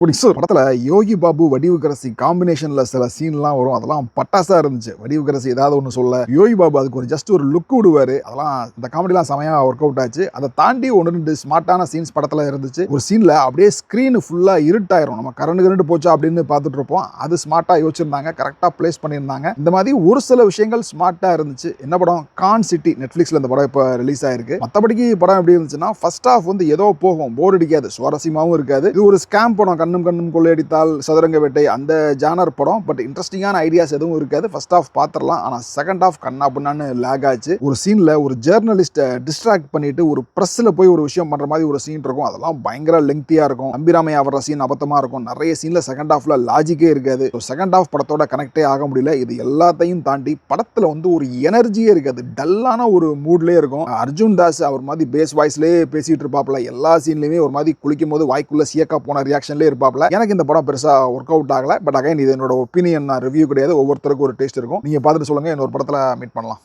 படத்துல யோகி பாபு வடிவுக்கரசி காம்பினேஷன்ல சில சீன்லாம் வரும். அதெல்லாம் பட்டாசா இருந்துச்சு. வடிவுக்கரசி ஏதாவது ஒன்று சொல்ல, யோகி பாபு அதுக்கு ஒரு ஜஸ்ட் ஒரு லுக் விடுவாரு. அதெல்லாம் இந்த காமெடிலாம் செமையா ஒர்க் அவுட் ஆச்சு. அதை தாண்டி ஒன்று ரெண்டு ஸ்மார்ட்டான சீன்ஸ் படத்துல இருந்துச்சு. ஒரு சீன்ல அப்படியே ஸ்கிரீன் ஃபுல்லா இருட்டாயிரும். நம்ம கரண்ட் போச்சா அப்படின்னு பார்த்துட்டு இருப்போம். அது ஸ்மார்ட்டா யோசிச்சிருந்தாங்க, கரெக்டா பிளேஸ் பண்ணியிருந்தாங்க. இந்த மாதிரி ஒரு சில விஷயங்கள் ஸ்மார்ட்டா இருந்துச்சு. என்ன படம்? கான் சிட்டி. நெட்ஃபிளிக்ஸ்ல இந்த படம் இப்போ ரிலீஸ் ஆயிருக்கு. மற்றபடிக்கு படம் எப்படி இருந்துச்சுன்னா, ஃபர்ஸ்ட் ஹாஃப் வந்து ஏதோ போகும், போர் அடிக்காது, சுவாரஸ்யமாகவும் இருக்காது. இது ஒரு ஸ்கேம் படம், கண்ணும் கொள்ளையடித்தால், சதுரங்க வேட்டை, அந்த ஜானர் படம். பட் இன்ட்ரெஸ்டிங்கான ஐடியாஸ் எதுவும் இருக்காது. ஃபர்ஸ்ட் ஹாஃப் பார்த்துடலாம். ஆனால் செகண்ட் ஹாஃப் கண்ணா பின்னான்னு லேக் ஆச்சு. ஒரு சீன்ல ஒரு ஜேர்னலிஸ்ட்டை டிஸ்ட்ராக்ட் பண்ணிட்டு ஒரு பிரஸ்ல போய் ஒரு விஷயம் பண்ற மாதிரி ஒரு சீன் இருக்கும். அதெல்லாம் பயங்கர லெங்க்தியா இருக்கும். அம்பிராமையா வர்ற சீன் அபத்தமா இருக்கும். நிறைய சீன்ல செகண்ட் ஹாஃப்ல லாஜிக்கே இருக்காது. செகண்ட் ஹாஃப் படத்தோட கனெக்டே ஆக முடியல. இது எல்லாத்தையும் தாண்டி படத்துல வந்து ஒரு எனர்ஜியே இருக்காது. டல்லான ஒரு மூட்லயே இருக்கும். அர்ஜுன் தாஸ் அவர் மாதிரி பேஸ் வாய்ஸ்லயே பேசிட்டு இருப்பாப்ல. எல்லா சீன்லயுமே ஒரு மாதிரி குளிக்கும் போது வாய்க்குள்ள சியக்கா போன ரியாக்ஷன்லயே இருப்பாப்ல. எனக்கு இந்த படம் பெருசா ஒர்க் அவுட் ஆகல. பட் அகைன் இது என்னோட ஒப்பீனியன், ரிவ்யூ கிடையாது. ஒவ்வொருத்தருக்கும் ஒரு டேஸ்ட் இருக்கும். நீங்க பார்த்துட்டு சொல்லுங்க. இன்னொரு படத்துல மீட் பண்ணலாம்.